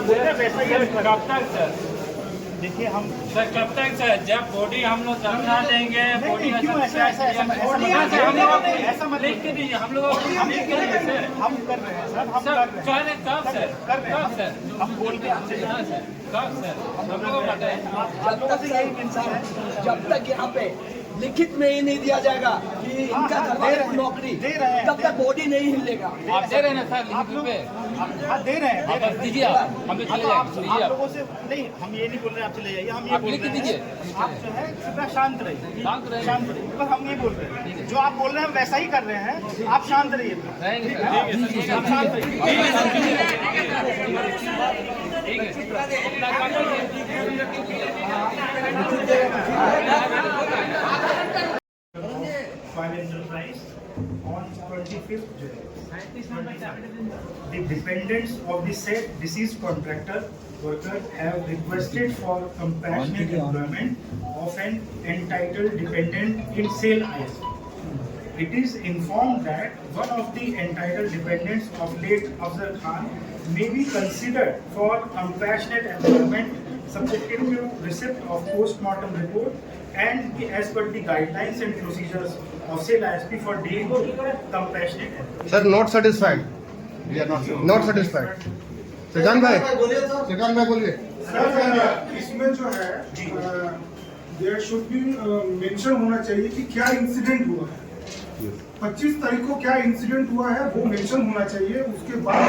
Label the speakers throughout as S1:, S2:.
S1: बोल रहे हैं वैसा ही हम कर रहे हैं।
S2: कब तक सर?
S1: देखिए हम
S2: सर कब तक सर? जब बॉडी हम लोग दफना देंगे, बॉडी
S1: क्यों ऐसा
S2: हम लोग लिख के दीजिए, हम लोग
S1: हम
S2: लिख के दीजिए सर।
S1: हम कर रहे हैं सर, हम
S2: सर
S1: कर रहे हैं,
S2: कह रहे कब सर?
S1: कर रहे हैं
S2: कब सर?
S1: हम बोल के आपसे
S2: हाँ सर, कब सर? हम लोग को बताएं।
S1: आप लोगों से यही इंसान है।
S3: जब तक यहाँ पे लिखित में ही नहीं दिया जाएगा कि इनका
S1: दे रहे हैं,
S3: नौकरी
S1: दे रहे हैं,
S3: तब तक बॉडी नहीं हिलेगा।
S2: आप दे रहे हैं ना सर
S1: आप
S2: लिखित
S1: लोग
S2: पे?
S1: हाँ दे रहे हैं,
S2: आप बस दीजिए, आप हम भी चले
S1: तो आप
S2: जाएंगे,
S1: आप लोगों से नहीं, हम ये नहीं बोल रहे हैं आप चले जाइए, हम ये
S2: आप
S1: बोल
S2: लिख के
S1: रहे
S2: दीजिए।
S1: हैं आप जो है कृपया शांत रहिए,
S2: शांत रहिए।
S1: शांत रहिए, बस हम ये बोल रहे हैं जो आप बोल रहे हैं हम वैसा ही कर रहे हैं, आप शांत रहिए।
S2: रहेंगे सर,
S1: आप शांत रहिए।
S2: ठीक है अपना काम
S1: File enterprise on 25th July. The dependents of the said deceased contractor worker have requested for compassionate employment of an entitled dependent in sale ISP. It is informed that one of the entitled dependents of late Afzal Khan may be considered for compassionate employment subjected to receipt of post-mortem report and as per the guidelines and procedures of SAIL ISP for dealing with compassionate employment.
S4: Sir, not satisfied. We are not satisfied. Sejan भाई बोलिए.
S5: Sir इसमें जो है there should be mention होना चाहिए कि क्या incident हुआ है. 25 तारीख को क्या इंसिडेंट हुआ है वो मेंशन होना चाहिए. उसके बाद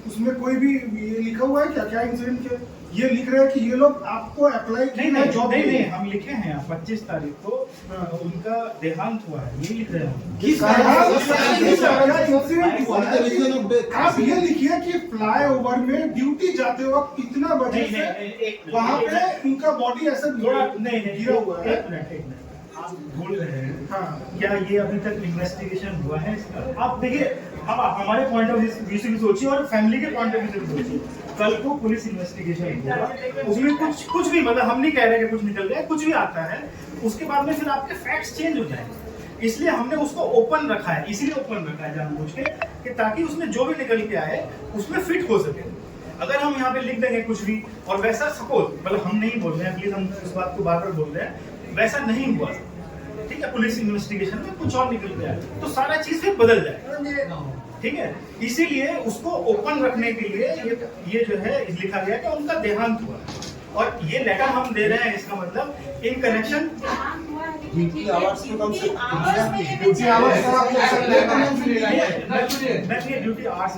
S5: उसमें कोई भी ये लिखा हुआ है क्या क्या इंसिडेंट के ये लिख रहे हैं कि ये लोग आपको अप्लाई
S1: नहीं जॉब नहीं हम लिखे हैं 25 तारीख को उनका देहांत हुआ है, ये लिख रहे हैं.
S5: किस इंसिडेंट हुआ है. आप ये लिखिए कि फ्लाईओवर में ड्यूटी जाते वक्त कितना बजे
S1: नहीं,
S5: से
S1: एक मिनट,
S5: वहाँ
S1: एक
S5: पे उनका बॉडी ऐसे
S1: थोड़ा नहीं
S5: गिरा हुआ है.
S1: एक मिनट आप बोल रहे हैं
S5: हाँ.
S1: क्या ये अभी तक इन्वेस्टिगेशन हुआ है इसका? आप देखिए हम हमारे पॉइंट ऑफ व्यू से भी सोचिए और फैमिली के पॉइंट ऑफ व्यू से भी सोचिए. कल को पुलिस इन्वेस्टिगेशन होगा, उसमें कुछ भी मतलब हम नहीं कह रहे कि कुछ निकल गया, कुछ भी आता है उसके बाद में फिर आपके फैक्ट्स चेंज हो जाएंगे. इसलिए हमने उसको ओपन रखा है, इसीलिए ओपन रखा है जानबूझ के कि ताकि उसमें जो भी निकल के आए उसमें फिट हो सके. अगर हम यहाँ पे लिख देंगे कुछ भी और वैसा सपोज मतलब हम नहीं बोल रहे हैं, प्लीज हम इस बात को बार बार बोल रहे हैं, वैसा नहीं हुआ ठीक है, पुलिस इन्वेस्टिगेशन में कुछ और निकल गया तो सारा चीज फिर बदल जाए. ठीक है, इसीलिए उसको ओपन रखने के लिए ये जो है लिखा गया कि उनका देहांत हुआ और ये लेटर हम दे रहे हैं. इसका मतलब इन कनेक्शन
S3: ड्यूटी आवर्स में कम से
S5: ड्यूटी आवर्स का आप लिख सकते हैं.
S1: मैं ड्यूटी आवर्स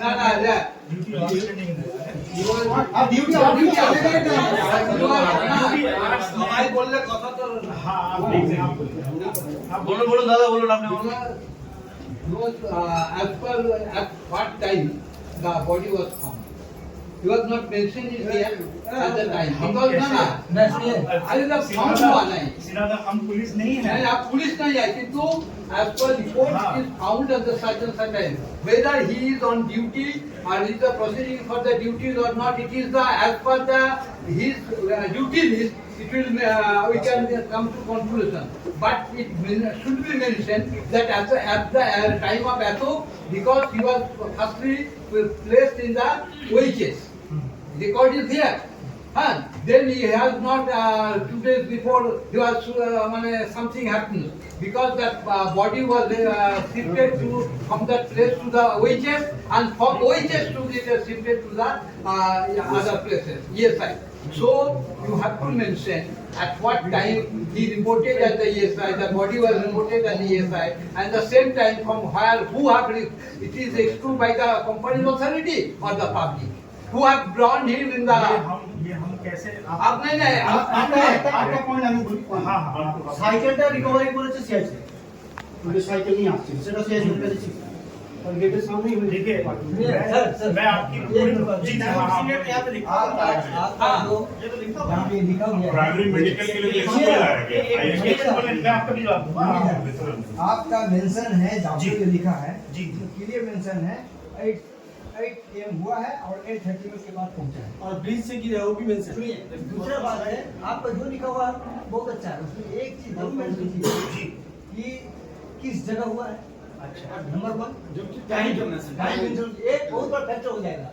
S1: ड्यूटी आवर्स में नहीं दे रहा है.
S5: आप ड्यूटी
S3: हमारे बोलने कथा तो
S1: हाँ आप देख सकते हैं, आप बोलिए. आप
S3: बोलो दादा बोलो आपने as per at what time the body was found. He was not mentioned in here at the time. Because अरे तो found हुआ नहीं.
S1: सीधा हम पुलिस नहीं है.
S3: नहीं आप पुलिस नहीं है किंतु as per report it is found at the certain time. Whether he is on duty or is the proceeding for the duties or not, it is the as per the his duty list. It will we can come to conclusion. But it should be mentioned that at the time of Ato, because he was firstly placed in the wages. Record is here. Then he has not 2 days before he was something happened because that body was shifted to from that place to the wages and from wages to be shifted to the other places. Yes, sir. So you have to mention at what time he reported at the ESI, the body was reported at the ESI, and the same time from where who have it is excluded by the company authority or the public who have drawn him in the.
S1: ये हम कैसे
S3: आप नहीं
S5: आपका point আমি বলি.
S1: हाँ हाँ
S6: সাইকেলটা রিকভারি করেছে সিআইসি মানে সাইকেল নিয়ে আসছে সেটা সিআইসি করেছে और गेट के सामने ही
S1: देखिए
S6: सर
S1: मैं आपकी जी यहाँ पे लिखा
S6: यहाँ पे लिखा हुआ है
S7: प्राइमरी मेडिकल के लिए
S1: मैं आपका भी जवाब दूंगा.
S6: आपका मेंशन है जहाँ पे ये लिखा है
S1: जी
S6: क्लियर मेंशन है 8 AM हुआ है और 8:30 में उसके बाद पहुंचा है और ब्रिज से गिरा वो भी मेंशन है. दूसरा बात है आपका जो लिखा हुआ है बहुत अच्छा है, उसमें एक चीज जरूर मेंशन कीजिए कि किस जगह हुआ है. अच्छा नंबर 1 जो टाइम मेंशन एक बहुत बड़ा फैक्टर हो जाएगा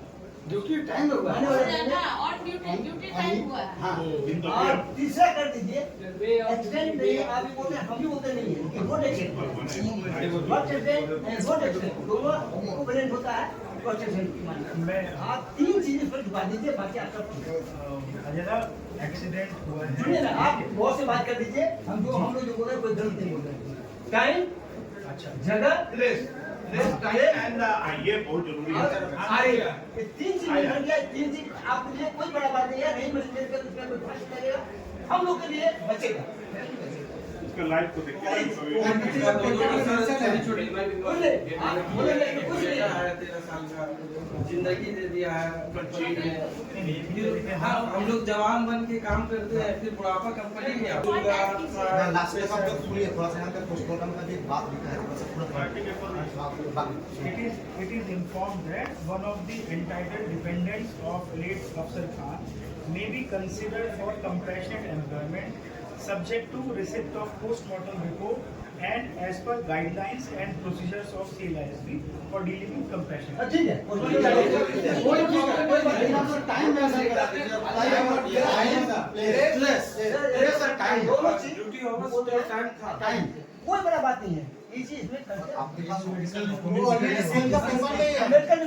S6: ड्यूटी टाइम में हुआ है
S7: और ड्यूटी टाइम हुआ है।
S6: हाँ और तीसरा कर दीजिए एक्सीडेंट नहीं है, आप भी बोलते हैं, हम भी बोलते नहीं है कि रोड एक्सीडेंट दोनों इक्विवेलेंट होता है।
S1: मैं
S6: आप तीन चीजें पर झुका दीजिए, बाकी आपका
S1: अजय दा एक्सीडेंट हुआ है।
S6: सुनिए ना, आप बहुत से बात कर दीजिए, हम लोग जो बोल रहे हैं कोई गलत नहीं बोल रहे। टाइम,
S1: अच्छा
S6: जगह,
S3: Rest time and
S1: ये बहुत जरूरी है।
S6: आएगा। ये तीन चीज निकल गया, तीन चीज आपके लिए कोई बड़ा बात नहीं है, नहीं मिलने का उसमें कोई फर्क नहीं लगेगा, हम लोग के लिए बचेगा।
S1: इसका लाइफ को देखिए।
S8: जिंदगी दे दिया है हाँ, हम लोग जवान बन के काम करते हैं, फिर बुढ़ापा कंपनी में
S4: लास्ट में सब लोग सुनिए, थोड़ा सा यहाँ पे पोस्टमार्टम का भी बात लिखा है, थोड़ा सा
S1: It is informed that one of the entitled dependents of late Afzal Khan may be considered for compassionate employment, subject to receipt of post-mortem report and as per guidelines and procedures of CLISP for dealing with compassion.
S6: ठीक है, कोई बात नहीं, आप लोग time mention करा दीजिए, दोनों चीज ड्यूटी होगा, टाइम कोई बड़ा बात नहीं है, ये चीज में
S4: आपके पास मेडिकल
S6: मेडिकल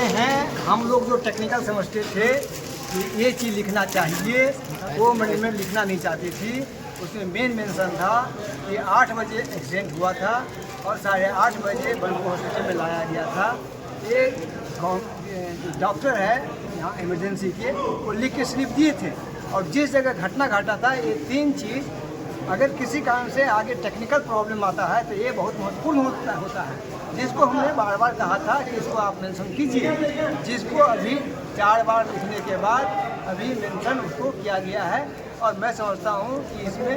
S6: हैं हम लोग जो टेक्निकल समझते थे कि ये चीज़ लिखना चाहिए, वो मैनेजमेंट लिखना नहीं चाहती थी। उसमें मेन मेंशन था कि 8 बजे एक्सीडेंट हुआ था और 8:30 बजे बलको हॉस्पिटल में लाया गया था। एक डॉक्टर है यहाँ इमरजेंसी के, वो लिख के स्लिप दिए थे और जिस जगह घटना घटा था, ये तीन चीज़ अगर किसी कारण से आगे टेक्निकल प्रॉब्लम आता है तो ये बहुत महत्वपूर्ण होता है, जिसको हमने बार बार कहा था कि इसको आप मेंशन कीजिए, जिसको अभी 4 बार लिखने के बाद अभी मेंशन उसको किया गया है। और मैं समझता हूँ कि इसमें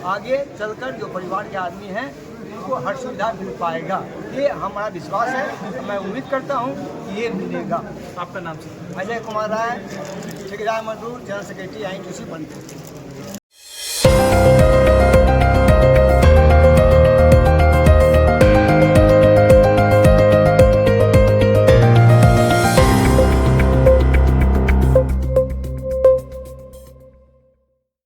S6: आगे चलकर जो परिवार के आदमी हैं उनको हर सुविधा मिल पाएगा, ये हमारा विश्वास है। मैं उम्मीद करता हूँ कि ये मिलेगा।
S1: आपका नाम से?
S6: अजय कुमार राय, ठेकेदार मजदूर, जनरल सेक्रेटरी ITC बनते।